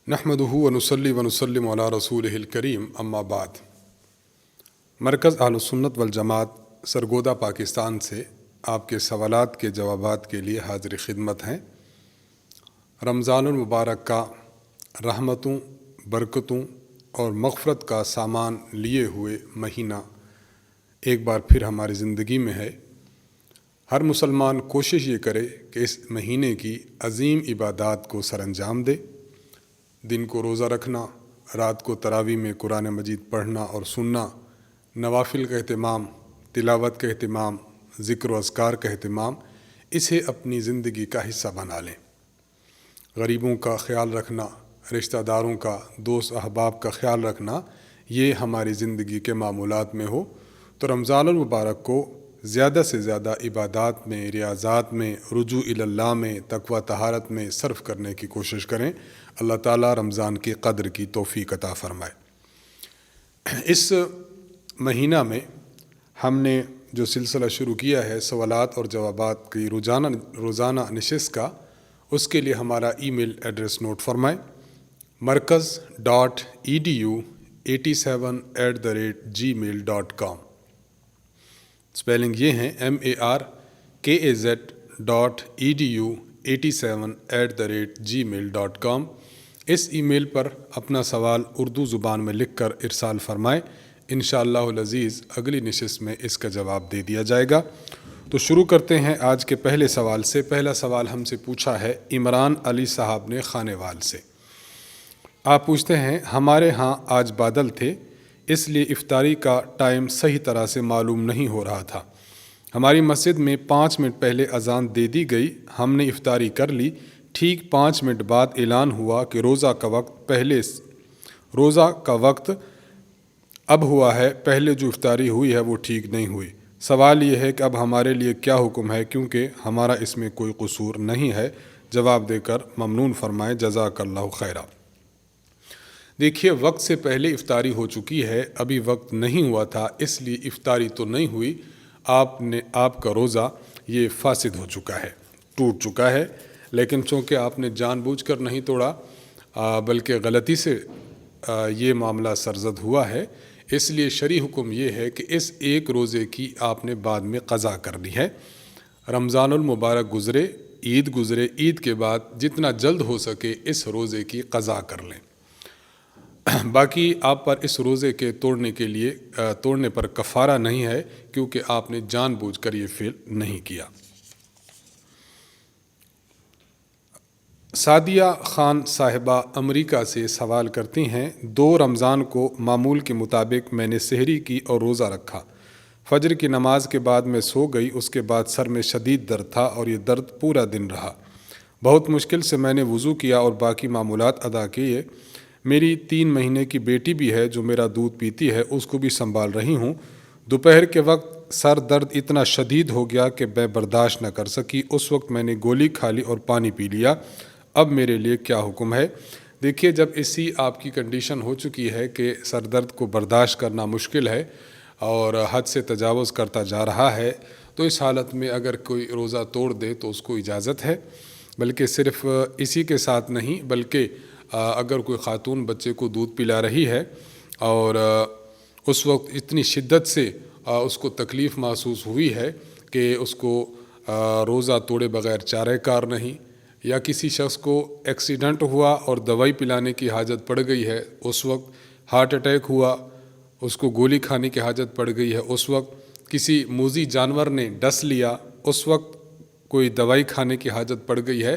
نحمدہ ونصلی ونسلم علی رسولہ الکریم اما بعد۔ مرکز اہل سنت والجماعت سرگودا پاکستان سے آپ کے سوالات کے جوابات کے لیے حاضر خدمت ہیں۔ رمضان المبارک کا رحمتوں، برکتوں اور مغفرت کا سامان لیے ہوئے مہینہ ایک بار پھر ہماری زندگی میں ہے۔ ہر مسلمان کوشش یہ کرے کہ اس مہینے کی عظیم عبادات کو سر انجام دے۔ دن کو روزہ رکھنا، رات کو تراویح میں قرآن مجید پڑھنا اور سننا، نوافل کا اہتمام، تلاوت کا اہتمام، ذکر و اذکار کا اہتمام، اسے اپنی زندگی کا حصہ بنا لیں۔ غریبوں کا خیال رکھنا، رشتہ داروں کا، دوست احباب کا خیال رکھنا، یہ ہماری زندگی کے معمولات میں ہو تو رمضان المبارک کو زیادہ سے زیادہ عبادات میں، ریاضات میں، رجوع اللہ میں، تقوی طہارت میں صرف کرنے کی کوشش کریں۔ اللہ تعالیٰ رمضان کی قدر کی توفیق عطا فرمائے۔ اس مہینہ میں ہم نے جو سلسلہ شروع کیا ہے سوالات اور جوابات کی روزانہ نشست کا، اس کے لیے ہمارا ای میل ایڈریس نوٹ فرمائیں: markaz.edu87@gmail.com۔ اسپیلنگ یہ ہیں markaz.edu87@gmail.com۔ اس ای میل پر اپنا سوال اردو زبان میں لکھ کر ارسال فرمائیں۔ انشاءاللہ العزیز اگلی نشست میں اس کا جواب دے دیا جائے گا۔ تو شروع کرتے ہیں آج کے پہلے سوال سے۔ پہلا سوال ہم سے پوچھا ہے عمران علی صاحب نے خانے وال سے۔ آپ پوچھتے ہیں ہمارے ہاں آج بادل تھے، اس لیے افطاری کا ٹائم صحیح طرح سے معلوم نہیں ہو رہا تھا۔ ہماری مسجد میں 5 منٹ پہلے اذان دے دی گئی، ہم نے افطاری کر لی۔ ٹھیک 5 منٹ بعد اعلان ہوا کہ روزہ کا وقت اب ہوا ہے، پہلے جو افطاری ہوئی ہے وہ ٹھیک نہیں ہوئی۔ سوال یہ ہے کہ اب ہمارے لیے کیا حکم ہے، کیونکہ ہمارا اس میں کوئی قصور نہیں ہے؟ جواب دے کر ممنون فرمائیں، جزاک اللہ خیرا۔ دیکھیے، وقت سے پہلے افطاری ہو چکی ہے، ابھی وقت نہیں ہوا تھا، اس لیے افطاری تو نہیں ہوئی۔ آپ کا روزہ یہ فاسد ہو چکا ہے، ٹوٹ چکا ہے، لیکن چونکہ آپ نے جان بوجھ کر نہیں توڑا بلکہ غلطی سے یہ معاملہ سرزد ہوا ہے، اس لیے شرعی حکم یہ ہے کہ اس ایک روزے کی آپ نے بعد میں قضا کرنی ہے۔ رمضان المبارک گزرے، عید کے بعد جتنا جلد ہو سکے اس روزے کی قضا کر لیں۔ باقی آپ پر اس روزے کے توڑنے پر کفارہ نہیں ہے، کیونکہ آپ نے جان بوجھ کر یہ فعل نہیں کیا۔ سعدیہ خان صاحبہ امریکہ سے سوال کرتی ہیں 2 رمضان کو معمول کے مطابق میں نے سحری کی اور روزہ رکھا۔ فجر کی نماز کے بعد میں سو گئی، اس کے بعد سر میں شدید درد تھا اور یہ درد پورا دن رہا۔ بہت مشکل سے میں نے وضو کیا اور باقی معمولات ادا کیے۔ میری 3 مہینے کی بیٹی بھی ہے جو میرا دودھ پیتی ہے، اس کو بھی سنبھال رہی ہوں۔ دوپہر کے وقت سر درد اتنا شدید ہو گیا کہ میں برداشت نہ کر سکی، اس وقت میں نے گولی کھا لی اور پانی پی لیا۔ اب میرے لیے کیا حکم ہے؟ دیکھیے، جب ایسی آپ کی کنڈیشن ہو چکی ہے کہ سر درد کو برداشت کرنا مشکل ہے اور حد سے تجاوز کرتا جا رہا ہے، تو اس حالت میں اگر کوئی روزہ توڑ دے تو اس کو اجازت ہے، بلکہ صرف اسی کے ساتھ نہیں، بلکہ اگر کوئی خاتون بچے کو دودھ پلا رہی ہے اور اس وقت اتنی شدت سے اس کو تکلیف محسوس ہوئی ہے کہ اس کو روزہ توڑے بغیر چارہ کار نہیں، یا کسی شخص کو ایکسیڈنٹ ہوا اور دوائی پلانے کی حاجت پڑ گئی ہے، اس وقت ہارٹ اٹیک ہوا، اس کو گولی کھانے کی حاجت پڑ گئی ہے، اس وقت کسی موذی جانور نے ڈس لیا، اس وقت کوئی دوائی کھانے کی حاجت پڑ گئی ہے،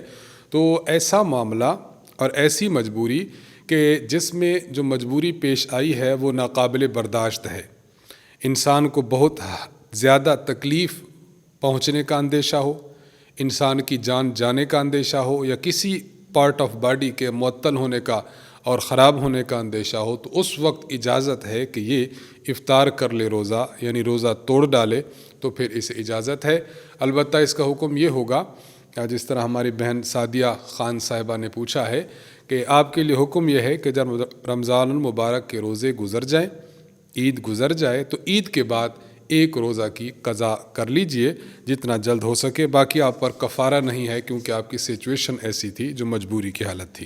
تو ایسا معاملہ اور ایسی مجبوری کہ جس میں جو مجبوری پیش آئی ہے وہ ناقابل برداشت ہے، انسان کو بہت زیادہ تکلیف پہنچنے کا اندیشہ ہو، انسان کی جان جانے کا اندیشہ ہو، یا کسی پارٹ آف باڈی کے معطل ہونے کا اور خراب ہونے کا اندیشہ ہو، تو اس وقت اجازت ہے کہ یہ افطار کر لے، روزہ یعنی روزہ توڑ ڈالے، تو پھر اسے اجازت ہے۔ البتہ اس کا حکم یہ ہوگا، جس طرح ہماری بہن سعدیہ خان صاحبہ نے پوچھا ہے، کہ آپ کے لیے حکم یہ ہے کہ جب رمضان المبارک کے روزے گزر جائیں، عید گزر جائے، تو عید کے بعد ایک روزہ کی قضا کر لیجئے جتنا جلد ہو سکے۔ باقی آپ پر کفارہ نہیں ہے، کیونکہ آپ کی سچویشن ایسی تھی جو مجبوری کی حالت تھی۔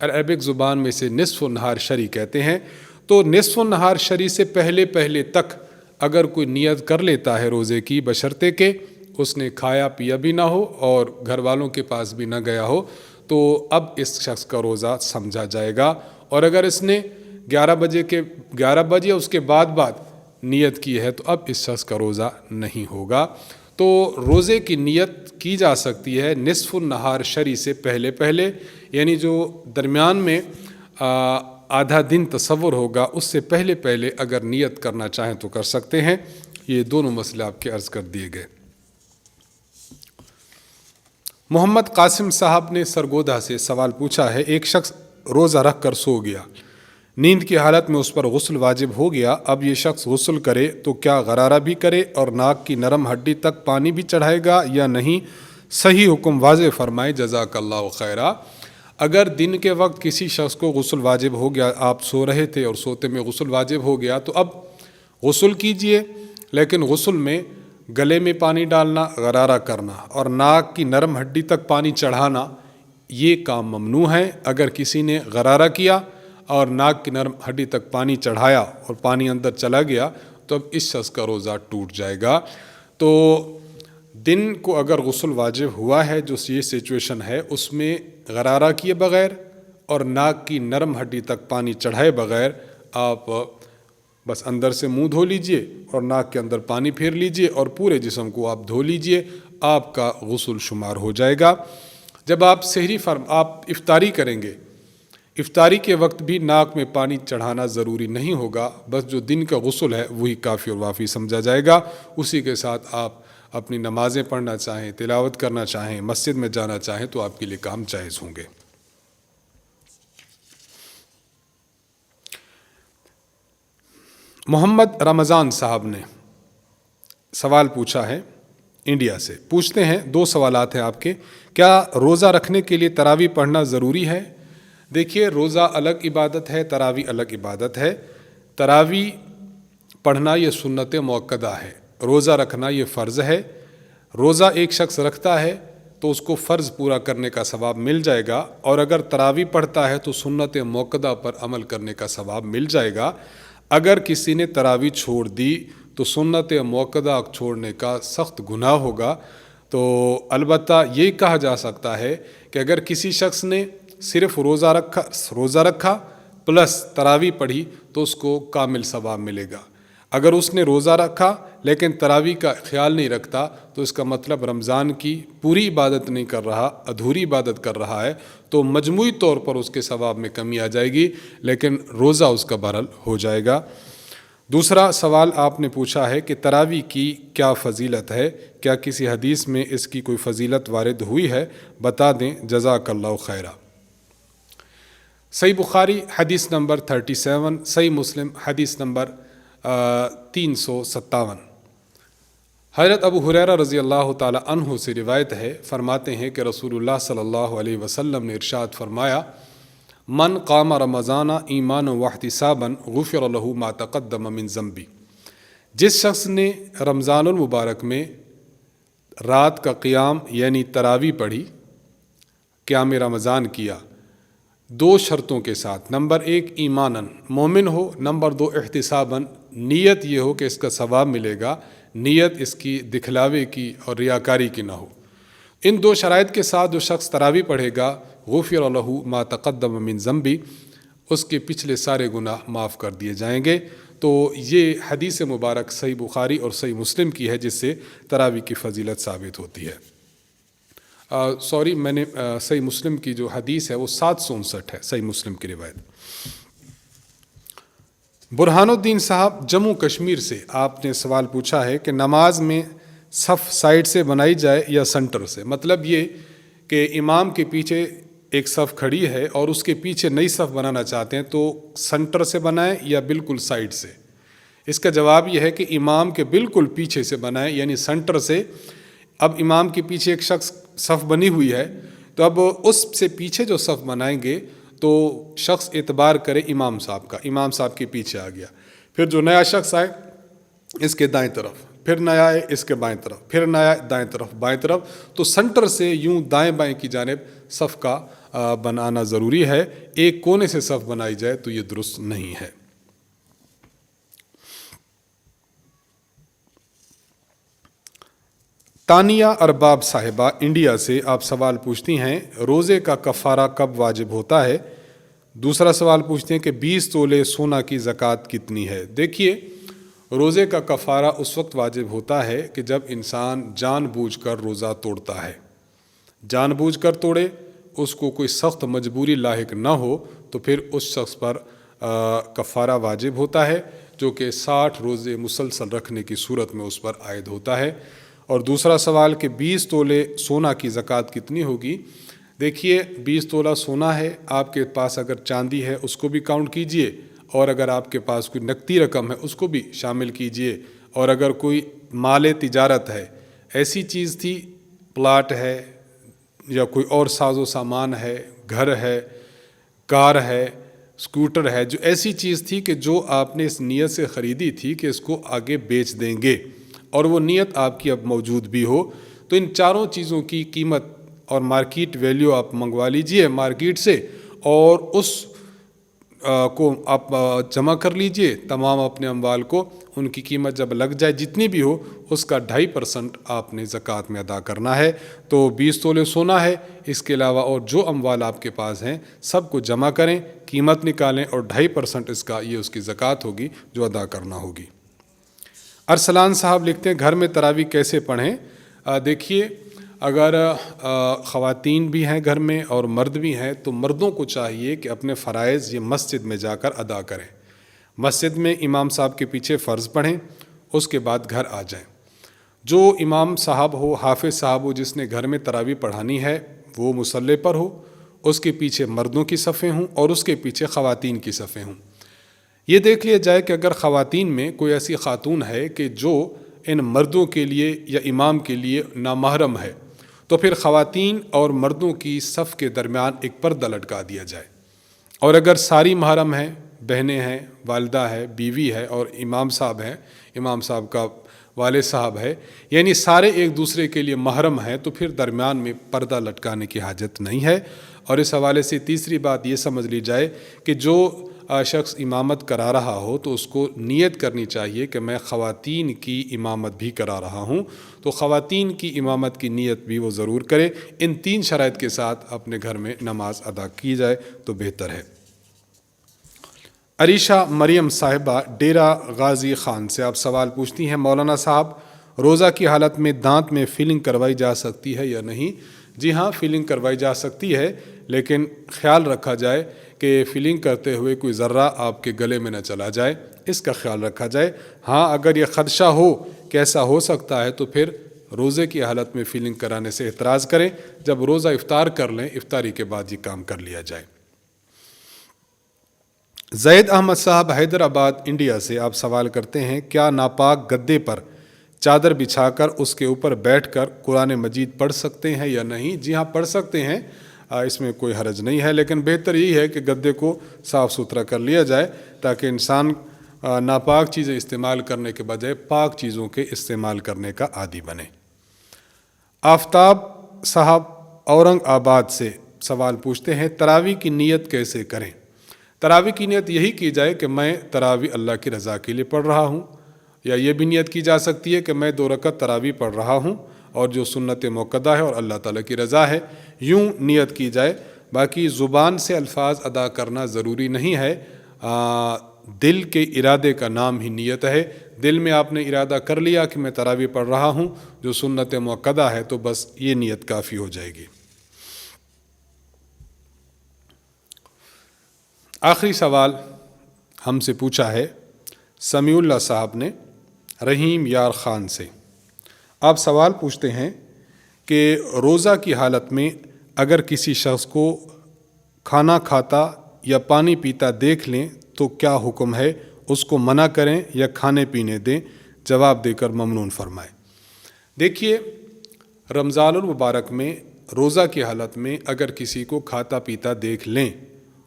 عربک زبان میں اسے نصف النہار شری کہتے ہیں۔ تو نصف النہار شری سے پہلے پہلے تک اگر کوئی نیت کر لیتا ہے روزے کی، بشرطے کہ اس نے کھایا پیا بھی نہ ہو اور گھر والوں کے پاس بھی نہ گیا ہو، تو اب اس شخص کا روزہ سمجھا جائے گا۔ اور اگر اس نے 11 بجے اس کے بعد نیت کی ہے تو اب اس شخص کا روزہ نہیں ہوگا۔ تو روزے کی نیت کی جا سکتی ہے نصف النہار شری سے پہلے پہلے، یعنی جو درمیان میں آدھا دن تصور ہوگا اس سے پہلے پہلے اگر نیت کرنا چاہیں تو کر سکتے ہیں۔ یہ دونوں مسئلے آپ کے عرض کر دیے گئے۔ محمد قاسم صاحب نے سرگودا سے سوال پوچھا ہے، ایک شخص روزہ رکھ کر سو گیا، نیند کی حالت میں اس پر غسل واجب ہو گیا، اب یہ شخص غسل کرے تو کیا غرارہ بھی کرے اور ناک کی نرم ہڈی تک پانی بھی چڑھائے گا یا نہیں؟ صحیح حکم واضح فرمائے، جزاک اللہ خیرہ۔ اگر دن کے وقت کسی شخص کو غسل واجب ہو گیا، آپ سو رہے تھے اور سوتے میں غسل واجب ہو گیا، تو اب غسل کیجئے، لیکن غسل میں گلے میں پانی ڈالنا، غرارہ کرنا اور ناک کی نرم ہڈی تک پانی چڑھانا یہ کام ممنوع ہے۔ اگر کسی نے غرارہ کیا اور ناک کی نرم ہڈی تک پانی چڑھایا اور پانی اندر چلا گیا تو اب اس شخص کا روزہ ٹوٹ جائے گا۔ تو دن کو اگر غسل واجب ہوا ہے، جو یہ سچویشن ہے، اس میں غرارہ کیے بغیر اور ناک کی نرم ہڈی تک پانی چڑھائے بغیر آپ بس اندر سے منہ دھو لیجئے اور ناک کے اندر پانی پھیر لیجئے اور پورے جسم کو آپ دھو لیجئے، آپ کا غسل شمار ہو جائے گا۔ جب آپ آپ افطاری کریں گے، افطاری کے وقت بھی ناک میں پانی چڑھانا ضروری نہیں ہوگا، بس جو دن کا غسل ہے وہی کافی اور وافی سمجھا جائے گا۔ اسی کے ساتھ آپ اپنی نمازیں پڑھنا چاہیں، تلاوت کرنا چاہیں، مسجد میں جانا چاہیں تو آپ کے لیے کام جائز ہوں گے۔ محمد رمضان صاحب نے سوال پوچھا ہے انڈیا سے، پوچھتے ہیں 2 سوالات ہیں آپ کے۔ کیا روزہ رکھنے کے لیے تراویح پڑھنا ضروری ہے؟ دیکھیے، روزہ الگ عبادت ہے، تراویح الگ عبادت ہے۔ تراویح پڑھنا یہ سنت مؤکدہ ہے، روزہ رکھنا یہ فرض ہے۔ روزہ ایک شخص رکھتا ہے تو اس کو فرض پورا کرنے کا ثواب مل جائے گا، اور اگر تراویح پڑھتا ہے تو سنت مؤکدہ پر عمل کرنے کا ثواب مل جائے گا۔ اگر کسی نے تراویح چھوڑ دی تو سنت مؤکدہ چھوڑنے کا سخت گناہ ہوگا۔ تو البتہ یہ کہا جا سکتا ہے کہ اگر کسی شخص نے صرف روزہ رکھا پلس تراویح پڑھی تو اس کو کامل ثواب ملے گا۔ اگر اس نے روزہ رکھا لیکن تراویح کا خیال نہیں رکھتا تو اس کا مطلب رمضان کی پوری عبادت نہیں کر رہا، ادھوری عبادت کر رہا ہے، تو مجموعی طور پر اس کے ثواب میں کمی آ جائے گی، لیکن روزہ اس کا بہرحال ہو جائے گا۔ دوسرا سوال آپ نے پوچھا ہے کہ تراویح کی کیا فضیلت ہے، کیا کسی حدیث میں اس کی کوئی فضیلت وارد ہوئی ہے؟ بتا دیں، جزاک اللہ خیرہ۔ صحیح بخاری حدیث نمبر 37، صحیح مسلم حدیث نمبر 357۔ حضرت ابو ہریرہ رضی اللہ تعالی عنہ سے روایت ہے، فرماتے ہیں کہ رسول اللہ صلی اللہ علیہ وسلم نے ارشاد فرمایا، من قام رمضان ایمانا واحتسابا غفر له ما تقدم من ذنبی۔ جس شخص نے رمضان المبارک میں رات کا قیام یعنی تراویح پڑھی، قیام رمضان کیا 2 شرطوں کے ساتھ، نمبر 1 ایماناً مومن ہو، نمبر 2 احتساباً نیت یہ ہو کہ اس کا ثواب ملے گا، نیت اس کی دکھلاوے کی اور ریاکاری کی نہ ہو۔ ان 2 شرائط کے ساتھ جو شخص تراویح پڑھے گا، غفر له ما تقدم من ذنبی، اس کے پچھلے سارے گناہ معاف کر دیے جائیں گے۔ تو یہ حدیث مبارک صحیح بخاری اور صحیح مسلم کی ہے، جس سے تراویح کی فضیلت ثابت ہوتی ہے۔ میں نے صحیح مسلم کی جو حدیث ہے وہ 759 ہے، صحیح مسلم کی روایت۔ برہان الدین صاحب جموں کشمیر سے آپ نے سوال پوچھا ہے کہ نماز میں صف سائڈ سے بنائی جائے یا سنٹر سے؟ مطلب یہ کہ امام کے پیچھے ایک صف کھڑی ہے اور اس کے پیچھے نئی صف بنانا چاہتے ہیں تو سنٹر سے بنائیں یا بالکل سائڈ سے؟ اس کا جواب یہ ہے کہ امام کے بالکل پیچھے سے بنائیں، یعنی سنٹر سے۔ اب امام کے پیچھے ایک شخص صف بنی ہوئی ہے تو اب اس سے پیچھے جو صف بنائیں گے تو شخص اعتبار کرے امام صاحب کا، امام صاحب کے پیچھے آ گیا، پھر جو نیا شخص آئے اس کے دائیں طرف، پھر نیا آئے اس کے بائیں طرف، پھر نیا دائیں طرف بائیں طرف، تو سنٹر سے یوں دائیں بائیں کی جانب صف کا بنانا ضروری ہے، ایک کونے سے صف بنائی جائے تو یہ درست نہیں ہے۔ تانیہ ارباب صاحبہ انڈیا سے آپ سوال پوچھتی ہیں روزے کا کفارہ کب واجب ہوتا ہے؟ دوسرا سوال پوچھتے ہیں کہ 20 تولے سونا کی زکوٰۃ کتنی ہے؟ دیکھیے، روزے کا کفارہ اس وقت واجب ہوتا ہے کہ جب انسان جان بوجھ کر روزہ توڑتا ہے، جان بوجھ کر توڑے، اس کو کوئی سخت مجبوری لاحق نہ ہو تو پھر اس شخص پر کفارہ واجب ہوتا ہے، جو کہ 60 روزے مسلسل رکھنے کی صورت میں اس پر عائد ہوتا ہے۔ اور دوسرا سوال کہ 20 تولے سونا کی زکوٰۃ کتنی ہوگی؟ دیکھیے، 20 تولہ سونا ہے، آپ کے پاس اگر چاندی ہے اس کو بھی کاؤنٹ کیجئے، اور اگر آپ کے پاس کوئی نقدی رقم ہے اس کو بھی شامل کیجئے، اور اگر کوئی مال تجارت ہے، ایسی چیز تھی، پلاٹ ہے یا کوئی اور ساز و سامان ہے، گھر ہے، کار ہے، اسکوٹر ہے، جو ایسی چیز تھی کہ جو آپ نے اس نیت سے خریدی تھی کہ اس کو آگے بیچ دیں گے، اور وہ نیت آپ کی اب موجود بھی ہو، تو ان چاروں چیزوں کی قیمت اور مارکیٹ ویلیو آپ منگوا لیجئے مارکیٹ سے، اور اس کو آپ جمع کر لیجئے، تمام اپنے اموال کو، ان کی قیمت جب لگ جائے جتنی بھی ہو، اس کا 2.5% آپ نے زکوٰۃ میں ادا کرنا ہے۔ تو 20 تولے سونا ہے، اس کے علاوہ اور جو اموال آپ کے پاس ہیں سب کو جمع کریں، قیمت نکالیں، اور 2.5% اس کی زکوٰۃ ہوگی جو ادا کرنا ہوگی۔ ارسلان صاحب لکھتے ہیں گھر میں تراویح کیسے پڑھیں؟ دیکھیے، اگر خواتین بھی ہیں گھر میں اور مرد بھی ہیں تو مردوں کو چاہیے کہ اپنے فرائض یہ مسجد میں جا کر ادا کریں، مسجد میں امام صاحب کے پیچھے فرض پڑھیں، اس کے بعد گھر آ جائیں۔ جو امام صاحب ہو، حافظ صاحب ہو، جس نے گھر میں تراویح پڑھانی ہے، وہ مصلی پر ہو، اس کے پیچھے مردوں کی صفیں ہوں اور اس کے پیچھے خواتین کی صفیں ہوں۔ یہ دیکھ لیا جائے کہ اگر خواتین میں کوئی ایسی خاتون ہے کہ جو ان مردوں کے لیے یا امام کے لیے نامحرم ہے، تو پھر خواتین اور مردوں کی صف کے درمیان ایک پردہ لٹکا دیا جائے، اور اگر ساری محرم ہیں، بہنیں ہیں، والدہ ہے، بیوی ہے اور امام صاحب ہیں، امام صاحب کا والد صاحب ہے، یعنی سارے ایک دوسرے کے لیے محرم ہیں، تو پھر درمیان میں پردہ لٹکانے کی حاجت نہیں ہے۔ اور اس حوالے سے تیسری بات یہ سمجھ لی جائے کہ جو شخص امامت کرا رہا ہو تو اس کو نیت کرنی چاہیے کہ میں خواتین کی امامت بھی کرا رہا ہوں، تو خواتین کی امامت کی نیت بھی وہ ضرور کرے۔ ان 3 شرائط کے ساتھ اپنے گھر میں نماز ادا کی جائے تو بہتر ہے۔ عریشہ مریم صاحبہ ڈیرہ غازی خان سے آپ سوال پوچھتی ہیں مولانا صاحب روزہ کی حالت میں دانت میں فلنگ کروائی جا سکتی ہے یا نہیں؟ جی ہاں، فلنگ کروائی جا سکتی ہے، لیکن خیال رکھا جائے کہ فلنگ کرتے ہوئے کوئی ذرہ آپ کے گلے میں نہ چلا جائے، اس کا خیال رکھا جائے۔ ہاں، اگر یہ خدشہ ہو کہ ایسا ہو سکتا ہے تو پھر روزے کی حالت میں فلنگ کرانے سے احتراز کریں، جب روزہ افطار کر لیں، افطاری کے بعد یہ کام کر لیا جائے۔ زید احمد صاحب حیدرآباد انڈیا سے آپ سوال کرتے ہیں کیا ناپاک گدے پر چادر بچھا کر اس کے اوپر بیٹھ کر قرآن مجید پڑھ سکتے ہیں یا نہیں؟ جی ہاں، پڑھ سکتے ہیں، اس میں کوئی حرج نہیں ہے، لیکن بہتر یہی ہے کہ گدے کو صاف ستھرا کر لیا جائے تاکہ انسان ناپاک چیزیں استعمال کرنے کے بجائے پاک چیزوں کے استعمال کرنے کا عادی بنے۔ آفتاب صاحب اورنگ آباد سے سوال پوچھتے ہیں تراویح کی نیت کیسے کریں؟ تراویح کی نیت یہی کی جائے کہ میں تراویح اللہ کی رضا کے لیے پڑھ رہا ہوں، یا یہ بھی نیت کی جا سکتی ہے کہ میں 2 رکعت تراویح پڑھ رہا ہوں اور جو سنت موقدہ ہے اور اللہ تعالیٰ کی رضا ہے، یوں نیت کی جائے۔ باقی زبان سے الفاظ ادا کرنا ضروری نہیں ہے، دل کے ارادے کا نام ہی نیت ہے۔ دل میں آپ نے ارادہ کر لیا کہ میں تراویح پڑھ رہا ہوں جو سنت موقدہ ہے، تو بس یہ نیت کافی ہو جائے گی۔ آخری سوال ہم سے پوچھا ہے سمیع اللہ صاحب نے رحیم یار خان سے۔ آپ سوال پوچھتے ہیں کہ روزہ کی حالت میں اگر کسی شخص کو کھانا کھاتا یا پانی پیتا دیکھ لیں تو کیا حکم ہے؟ اس کو منع کریں یا کھانے پینے دیں؟ جواب دے کر ممنون فرمائیں۔ دیکھیے، رمضان المبارک میں روزہ کی حالت میں اگر کسی کو کھاتا پیتا دیکھ لیں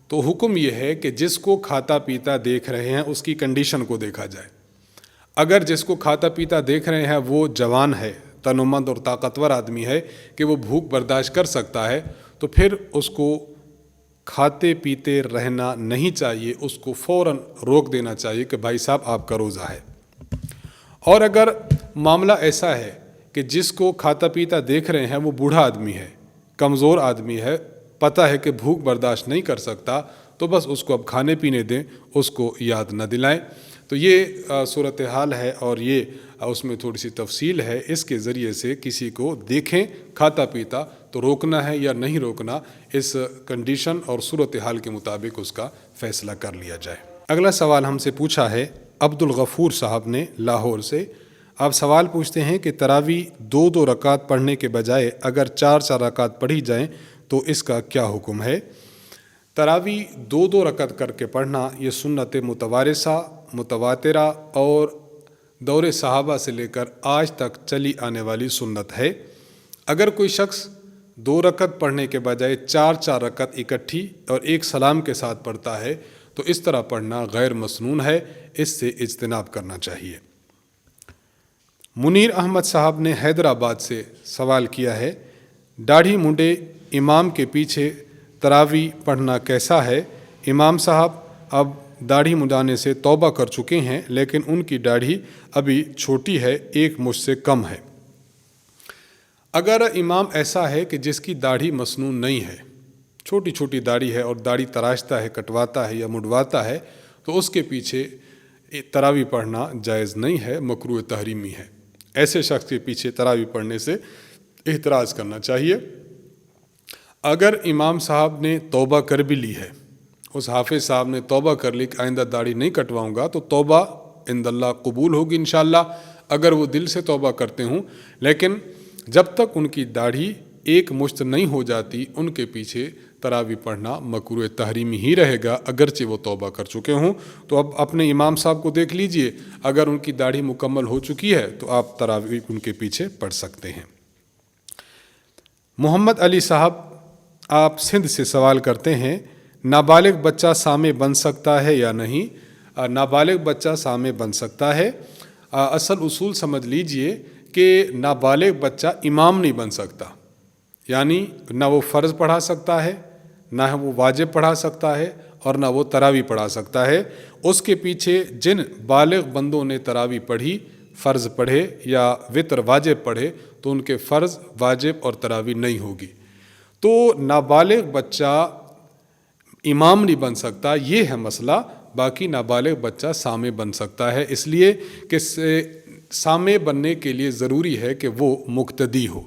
تو حکم یہ ہے کہ جس کو کھاتا پیتا دیکھ رہے ہیں اس کی کنڈیشن کو دیکھا جائے۔ اگر جس کو کھاتا پیتا دیکھ رہے ہیں وہ جوان ہے، تنومند اور طاقتور آدمی ہے کہ وہ بھوک برداشت کر سکتا ہے، تو پھر اس کو کھاتے پیتے رہنا نہیں چاہیے، اس کو فوراً روک دینا چاہیے کہ بھائی صاحب آپ کا روزہ ہے۔ اور اگر معاملہ ایسا ہے کہ جس کو کھاتا پیتا دیکھ رہے ہیں وہ بوڑھا آدمی ہے، کمزور آدمی ہے، پتہ ہے کہ بھوک برداشت نہیں کر سکتا، تو بس اس کو اب کھانے پینے دیں، اس کو یاد نہ دلائیں۔ تو یہ صورتحال ہے، اور یہ اس میں تھوڑی سی تفصیل ہے۔ اس کے ذریعے سے کسی کو دیکھیں کھاتا پیتا تو روکنا ہے یا نہیں روکنا، اس کنڈیشن اور صورتحال کے مطابق اس کا فیصلہ کر لیا جائے۔ اگلا سوال ہم سے پوچھا ہے عبد الغفور صاحب نے لاہور سے۔ آپ سوال پوچھتے ہیں کہ تراویح 2 رکعت پڑھنے کے بجائے اگر 4 رکعت پڑھی جائیں تو اس کا کیا حکم ہے؟ تراویح 2 رکعت کر کے پڑھنا یہ سنت متوارثہ، متواترہ اور دور صحابہ سے لے کر آج تک چلی آنے والی سنت ہے۔ اگر کوئی شخص 2 رکعت پڑھنے کے بجائے 4 رکعت اکٹھی اور ایک سلام کے ساتھ پڑھتا ہے تو اس طرح پڑھنا غیر مسنون ہے، اس سے اجتناب کرنا چاہیے۔ منیر احمد صاحب نے حیدرآباد سے سوال کیا ہے، داڑھی منڈے امام کے پیچھے تراویح پڑھنا کیسا ہے؟ امام صاحب اب داڑھی منڈانے سے توبہ کر چکے ہیں، لیکن ان کی داڑھی ابھی چھوٹی ہے، 1 مچھ سے کم ہے۔ اگر امام ایسا ہے کہ جس کی داڑھی مسنون نہیں ہے، چھوٹی چھوٹی داڑھی ہے اور داڑھی تراشتا ہے، کٹواتا ہے یا مڈواتا ہے، تو اس کے پیچھے تراویح پڑھنا جائز نہیں ہے، مکروہ تحریمی ہے۔ ایسے شخص کے پیچھے تراویح پڑھنے سے احتراز کرنا چاہیے۔ اگر امام صاحب نے توبہ کر بھی لی ہے، اس حافظ صاحب نے توبہ کر لی کہ آئندہ داڑھی نہیں کٹواؤں گا، تو توبہ عند اللہ قبول ہوگی انشاءاللہ، اگر وہ دل سے توبہ کرتے ہوں۔ لیکن جب تک ان کی داڑھی 1 مشت نہیں ہو جاتی، ان کے پیچھے تراویح پڑھنا مکروہ تحریمی ہی رہے گا، اگرچہ وہ توبہ کر چکے ہوں۔ تو اب اپنے امام صاحب کو دیکھ لیجئے، اگر ان کی داڑھی مکمل ہو چکی ہے تو آپ تراویح ان کے پیچھے پڑھ سکتے ہیں۔ محمد علی صاحب آپ سندھ سے سوال کرتے ہیں، نابالغ بچہ سامع بن سکتا ہے یا نہیں؟ نابالغ بچہ سامع بن سکتا ہے۔ اصل اصول سمجھ لیجئے کہ نابالغ بچہ امام نہیں بن سکتا، یعنی نہ وہ فرض پڑھا سکتا ہے، نہ وہ واجب پڑھا سکتا ہے، اور نہ وہ تراویح پڑھا سکتا ہے۔ اس کے پیچھے جن بالغ بندوں نے تراویح پڑھی، فرض پڑھے یا وتر واجب پڑھے، تو ان کے فرض، واجب اور تراویح نہیں ہوگی۔ تو نابالغ بچہ امام نہیں بن سکتا، یہ ہے مسئلہ۔ باقی نابالغ بچہ سامع بن سکتا ہے، اس لیے کہ سامع بننے کے لیے ضروری ہے کہ وہ مقتدی ہو،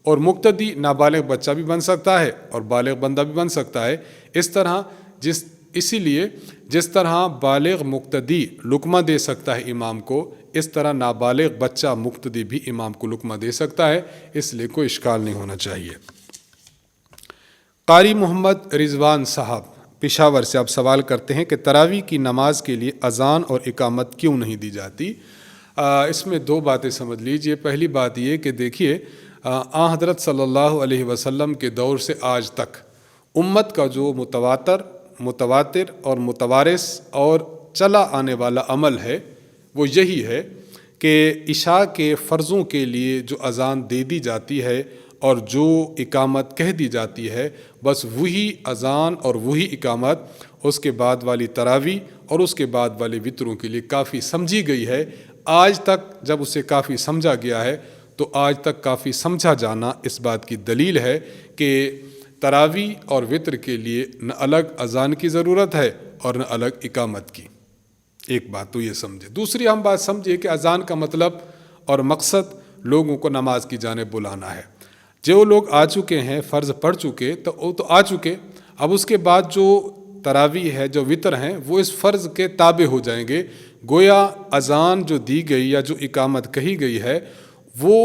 اور مقتدی نابالغ بچہ بھی بن سکتا ہے اور بالغ بندہ بھی بن سکتا ہے۔ اسی لیے جس طرح بالغ مقتدی لقمہ دے سکتا ہے امام کو، اس طرح نابالغ بچہ مقتدی بھی امام کو لقمہ دے سکتا ہے، اس لیے کوئی اشکال نہیں ہونا چاہیے۔ قاری محمد رضوان صاحب پشاور سے آپ سوال کرتے ہیں کہ تراویح کی نماز کے لیے اذان اور اقامت کیوں نہیں دی جاتی؟ اس میں 2 باتیں سمجھ لیجئے۔ پہلی بات یہ کہ دیکھیے، حضرت صلی اللہ علیہ وسلم کے دور سے آج تک امت کا جو متواتر اور متوارث اور چلا آنے والا عمل ہے وہ یہی ہے کہ عشاء کے فرضوں کے لیے جو اذان دے دی جاتی ہے اور جو اقامت کہہ دی جاتی ہے، بس وہی اذان اور وہی اقامت اس کے بعد والی تراویح اور اس کے بعد والے وطروں کے لیے کافی سمجھی گئی ہے۔ آج تک جب اسے کافی سمجھا گیا ہے تو آج تک کافی سمجھا جانا اس بات کی دلیل ہے کہ تراویح اور وطر کے لیے نہ الگ اذان کی ضرورت ہے اور نہ الگ اقامت کی۔ ایک بات تو یہ سمجھے۔ دوسری ہم بات سمجھے کہ اذان کا مطلب اور مقصد لوگوں کو نماز کی جانب بلانا ہے۔ جو لوگ آ چکے ہیں، فرض پڑھ چکے، تو وہ تو آ چکے، اب اس کے بعد جو تراویح ہے، جو وطر ہیں، وہ اس فرض کے تابع ہو جائیں گے۔ گویا اذان جو دی گئی یا جو اقامت کہی گئی ہے وہ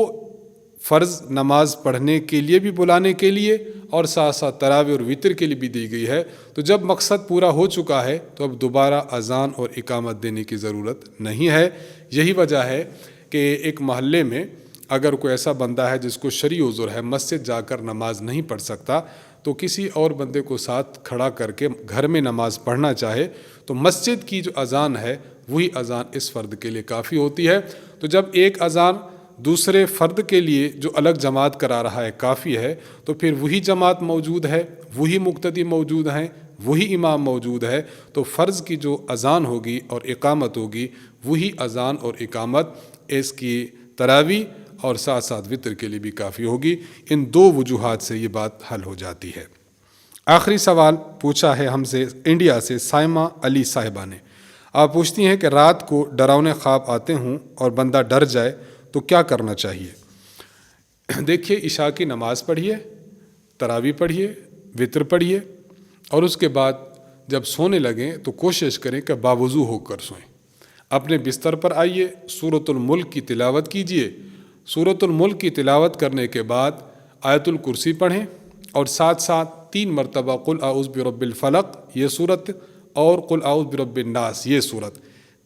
فرض نماز پڑھنے کے لیے بھی بلانے کے لیے اور ساتھ ساتھ تراویح اور وطر کے لیے بھی دی گئی ہے۔ تو جب مقصد پورا ہو چکا ہے تو اب دوبارہ اذان اور اقامت دینے کی ضرورت نہیں ہے۔ یہی وجہ ہے کہ ایک محلے میں اگر کوئی ایسا بندہ ہے جس کو شرعی عذر ہے، مسجد جا کر نماز نہیں پڑھ سکتا، تو کسی اور بندے کو ساتھ کھڑا کر کے گھر میں نماز پڑھنا چاہے تو مسجد کی جو اذان ہے وہی اذان اس فرد کے لیے کافی ہوتی ہے۔ تو جب ایک اذان دوسرے فرد کے لیے جو الگ جماعت کرا رہا ہے کافی ہے، تو پھر وہی جماعت موجود ہے، وہی مقتدی موجود ہیں، وہی امام موجود ہے، تو فرض کی جو اذان ہوگی اور اقامت ہوگی وہی اذان اور اقامت اس کی تراویح اور ساتھ ساتھ وطر کے لیے بھی کافی ہوگی۔ ان دو وجوہات سے یہ بات حل ہو جاتی ہے۔ آخری سوال پوچھا ہے ہم سے انڈیا سے سائمہ علی صاحبہ نے۔ آپ پوچھتی ہیں کہ رات کو ڈراؤنے خواب آتے ہوں اور بندہ ڈر جائے تو کیا کرنا چاہیے؟ دیکھیے، عشاء کی نماز پڑھیے، تراویح پڑھیے، وطر پڑھیے، اور اس کے بعد جب سونے لگیں تو کوشش کریں کہ باوضو ہو کر سوئیں۔ اپنے بستر پر آئیے، سورۃ الملک کی تلاوت کیجیے۔ سورۃ الملک کی تلاوت کرنے کے بعد آیت الکرسی پڑھیں، اور ساتھ ساتھ 3 مرتبہ قل اعوذ برب الفلق یہ صورت اور قل اعوذ برب الناس یہ صورت،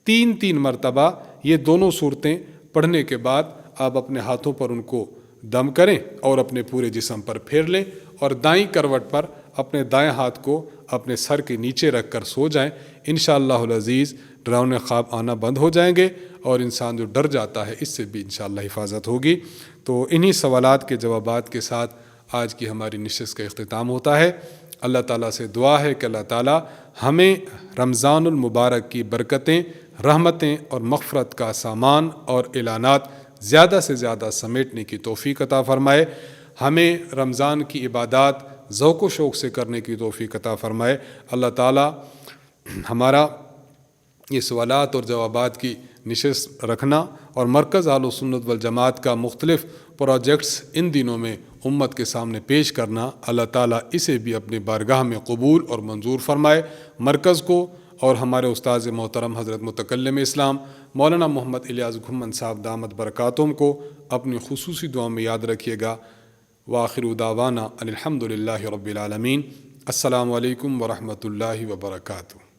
3 مرتبہ یہ دونوں صورتیں پڑھنے کے بعد آپ اپنے ہاتھوں پر ان کو دم کریں اور اپنے پورے جسم پر پھیر لیں، اور دائیں کروٹ پر اپنے دائیں ہاتھ کو اپنے سر کے نیچے رکھ کر سو جائیں۔ انشاءاللہ العزیز ڈراؤنے خواب آنا بند ہو جائیں گے، اور انسان جو ڈر جاتا ہے اس سے بھی انشاءاللہ حفاظت ہوگی۔ تو انہی سوالات کے جوابات کے ساتھ آج کی ہماری نشست کا اختتام ہوتا ہے۔ اللہ تعالیٰ سے دعا ہے کہ اللہ تعالیٰ ہمیں رمضان المبارک کی برکتیں، رحمتیں اور مغفرت کا سامان اور اعلانات زیادہ سے زیادہ سمیٹنے کی توفیق عطا فرمائے، ہمیں رمضان کی عبادات ذوق و شوق سے کرنے کی توفیق عطا فرمائے۔ اللہ تعالیٰ ہمارا یہ سوالات اور جوابات کی نشست رکھنا اور مرکز اہل سنت والجماعت کا مختلف پروجیکٹس ان دنوں میں امت کے سامنے پیش کرنا، اللہ تعالیٰ اسے بھی اپنی بارگاہ میں قبول اور منظور فرمائے۔ مرکز کو اور ہمارے استاذ محترم حضرت متکلم اسلام مولانا محمد الیاس گھمن صاحب دامت برکاتہم کو اپنی خصوصی دعاؤں میں یاد رکھیے گا۔ وآخر دعوانا الحمد للہ رب العالمین۔ السلام علیکم ورحمۃ اللہ وبرکاتہ۔